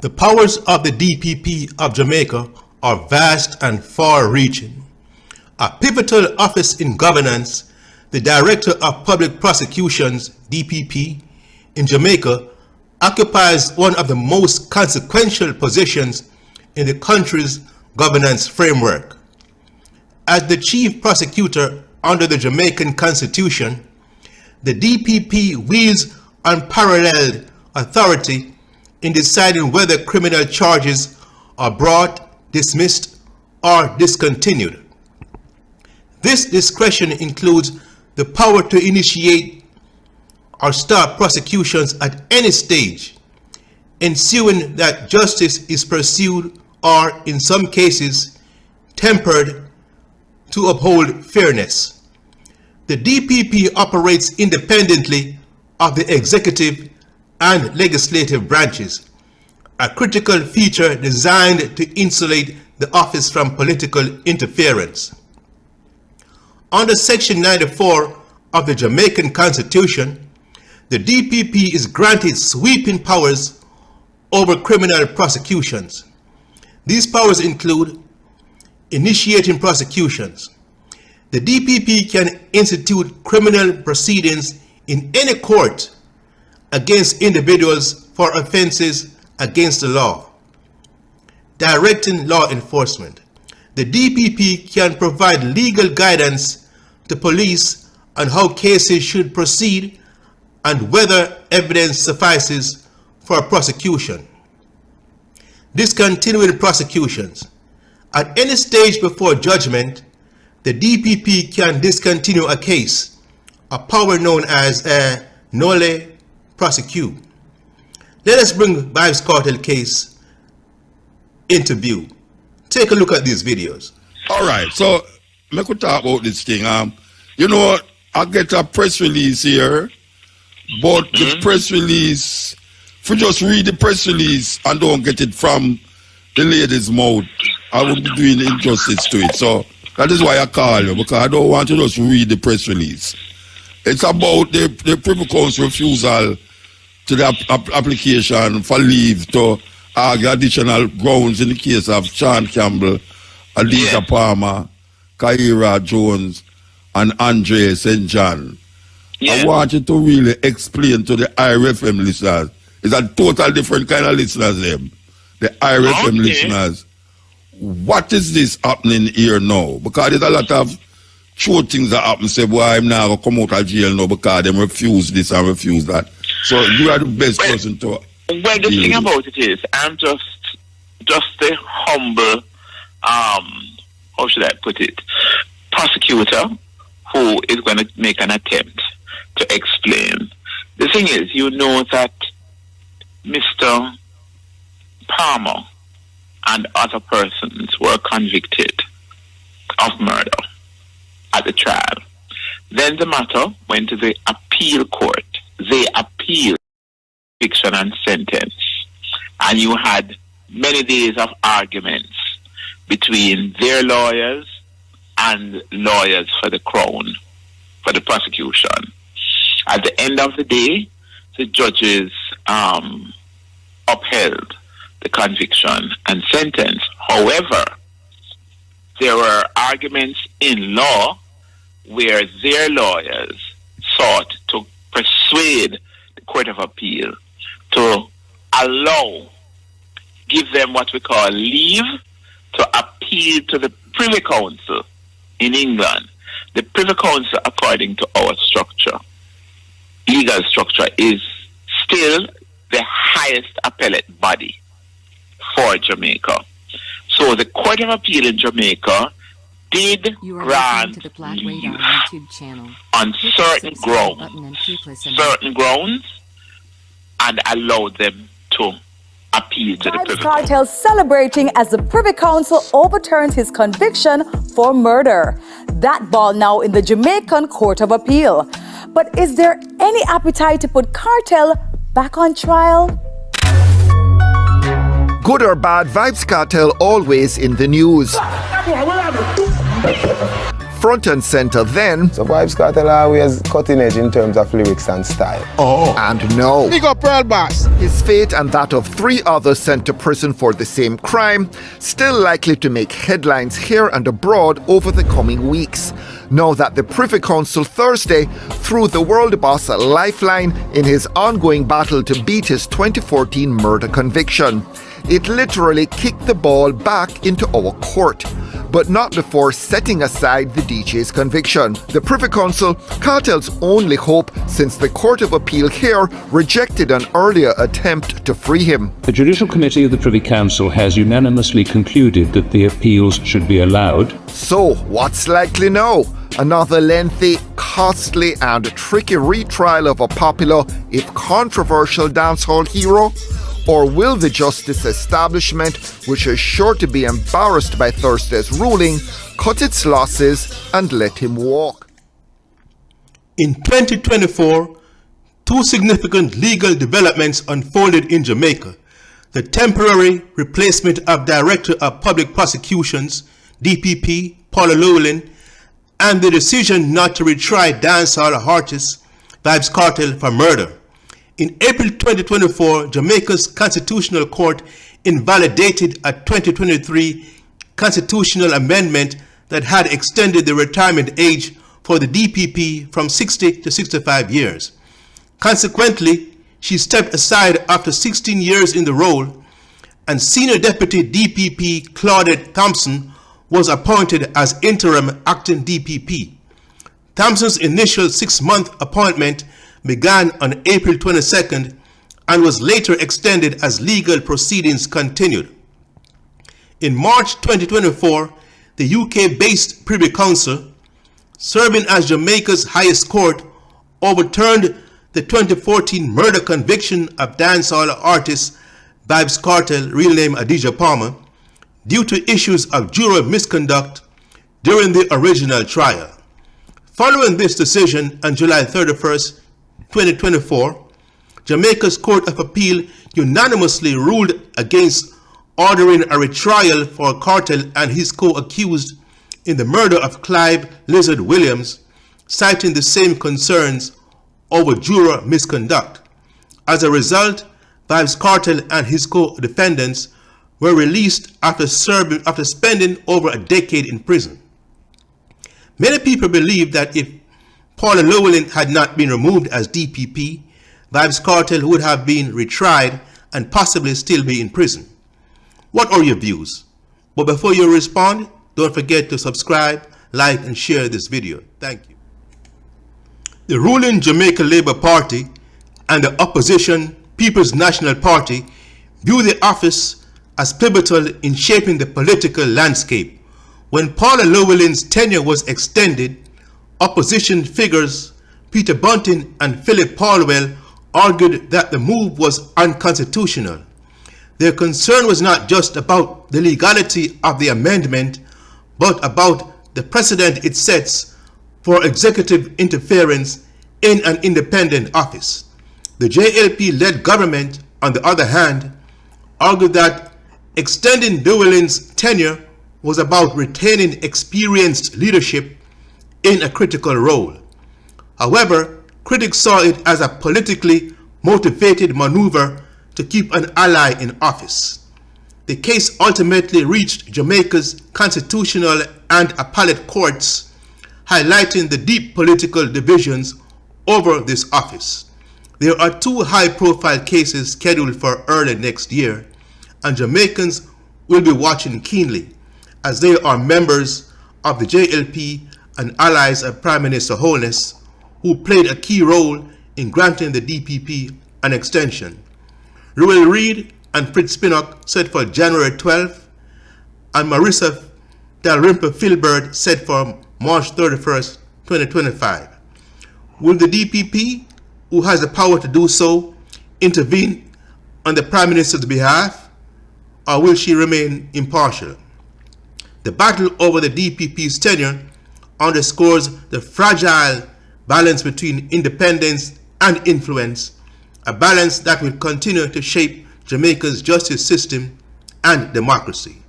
The powers of the DPP of Jamaica are vast and far-reaching. A pivotal office in governance, the Director of Public Prosecutions, DPP, in Jamaica occupies one of the most consequential positions in the country's governance framework. As the Chief Prosecutor under the Jamaican Constitution, the DPP wields unparalleled authority in deciding whether criminal charges are brought, dismissed, or discontinued. This discretion includes the power to initiate or stop prosecutions at any stage, ensuring that justice is pursued or, in some cases, tempered to uphold fairness. The DPP operates independently of the executive and legislative branches, a critical feature designed to insulate the office from political interference. Under Section 94 of the Jamaican Constitution, the DPP is granted sweeping powers over criminal prosecutions. These powers include initiating prosecutions. The DPP can institute criminal proceedings in any court against individuals for offenses against the law. Directing law enforcement. The DPP can provide legal guidance to police on how cases should proceed and whether evidence suffices for prosecution. Discontinued prosecutions. At any stage before judgment, the DPP can discontinue a case, a power known as a nolle prosecute. Let us bring Vybz Kartel case into view. Take a look at these videos. All right, so let me talk about this thing. You know, I get a press release here, but the press release, if you just read the press release and don't get it from the lady's mouth, I would be doing injustice to it. So that is why I call you, because I don't want to just read the press release. It's about the Privy Council refusal to the application for leave to argue additional grounds in the case of Sean Campbell, Aliza Palmer, Kaira Jones, and Andre St. John. I want you to really explain to the IRFM listeners. It's a total different kind of listeners, them. The IRFM listeners. What is this happening here now? Because there's a lot of true things that happen. Say, boy, I'm now going to come out of jail now because they refuse this and refuse that. So you are the best person to... Well, the thing about it is, I'm just a humble, how should I put it, prosecutor who is going to make an attempt to explain. The thing is, you know that Mr. Palmer and other persons were convicted of murder at the trial. Then the matter went to the appeal court. They appealed conviction and sentence. And you had many days of arguments between their lawyers and lawyers for the Crown, for the prosecution. At the end of the day, the judges upheld the conviction and sentence. However, there were arguments in law where their lawyers sought to persuade the Court of Appeal to give them what we call leave to appeal to the Privy Council in England. The Privy Council, according to our structure, legal structure, is still the highest appellate body for Jamaica. So the Court of Appeal in Jamaica did grant leave on certain grounds, and allowed them to appeal to the Privy Council. Kartel celebrating as the Privy Council overturns his conviction for murder. That ball now in the Jamaican Court of Appeal. But is there any appetite to put Kartel back on trial? Good or bad, Vybz Kartel always in the news. front and center then. So Vybz Kartel always cutting edge in terms of lyrics and style. And now, Big up Pearl Boss. his fate and that of 3 others sent to prison for the same crime still likely to make headlines here and abroad over the coming weeks. Now that the Privy Council Thursday threw the world boss a lifeline in his ongoing battle to beat his 2014 murder conviction. It literally kicked the ball back into our court, but not before setting aside the DJ's conviction. The Privy Council, Kartel's only hope since the Court of Appeal here rejected an earlier attempt to free him. The Judicial Committee of the Privy Council has unanimously concluded that the appeals should be allowed. So, what's likely now? Another lengthy, costly and tricky retrial of a popular, if controversial, dancehall hero? Or will the justice establishment, which is sure to be embarrassed by Thursday's ruling, cut its losses and let him walk? In 2024, 2 significant legal developments unfolded in Jamaica. The temporary replacement of Director of Public Prosecutions, DPP, Paula Llewellyn, and the decision not to retry dancehall artist Vybz Kartel for murder. In April 2024, Jamaica's Constitutional Court invalidated a 2023 constitutional amendment that had extended the retirement age for the DPP from 60 to 65 years. Consequently, she stepped aside after 16 years in the role, and Senior Deputy DPP Claudette Thompson was appointed as interim acting DPP. Thompson's initial 6-month appointment began on April 22nd and was later extended as legal proceedings continued. In March 2024, the UK-based Privy Council, serving as Jamaica's highest court, overturned the 2014 murder conviction of dancehall artist Vybz Kartel, real name Adidja Palmer, due to issues of juror misconduct during the original trial. Following this decision on July 31st, 2024, Jamaica's Court of Appeal unanimously ruled against ordering a retrial for Kartel and his co-accused in the murder of Clive Lizard Williams, citing the same concerns over juror misconduct. As a result, Vybz Kartel and his co-defendants were released after spending over a decade in prison. Many people believe that if Paula Llewellyn had not been removed as DPP, Vybz Kartel would have been retried and possibly still be in prison. What are your views? But before you respond, don't forget to subscribe, like, and share this video. Thank you. The ruling Jamaica Labour Party and the opposition People's National Party view the office as pivotal in shaping the political landscape. When Paula Llewellyn's tenure was extended, opposition figures Peter Bunting and Philip Paulwell argued that the move was unconstitutional. Their concern was not just about the legality of the amendment, but about the precedent it sets for executive interference in an independent office. The JLP-led government, on the other hand, argued that extending Llewellyn's tenure was about retaining experienced leadership in a critical role. However, critics saw it as a politically motivated maneuver to keep an ally in office. The case ultimately reached Jamaica's constitutional and appellate courts, highlighting the deep political divisions over this office. There are 2 high-profile cases scheduled for early next year, and Jamaicans will be watching keenly, as they are members of the JLP and allies of Prime Minister Holness, who played a key role in granting the DPP an extension. Ruel Reid and Fritz Pinnock set for January 12th, and Marissa Dalrymple Filbert set for March 31st, 2025. Will the DPP, who has the power to do so, intervene on the Prime Minister's behalf, or will she remain impartial? The battle over the DPP's tenure underscores the fragile balance between independence and influence, a balance that will continue to shape Jamaica's justice system and democracy.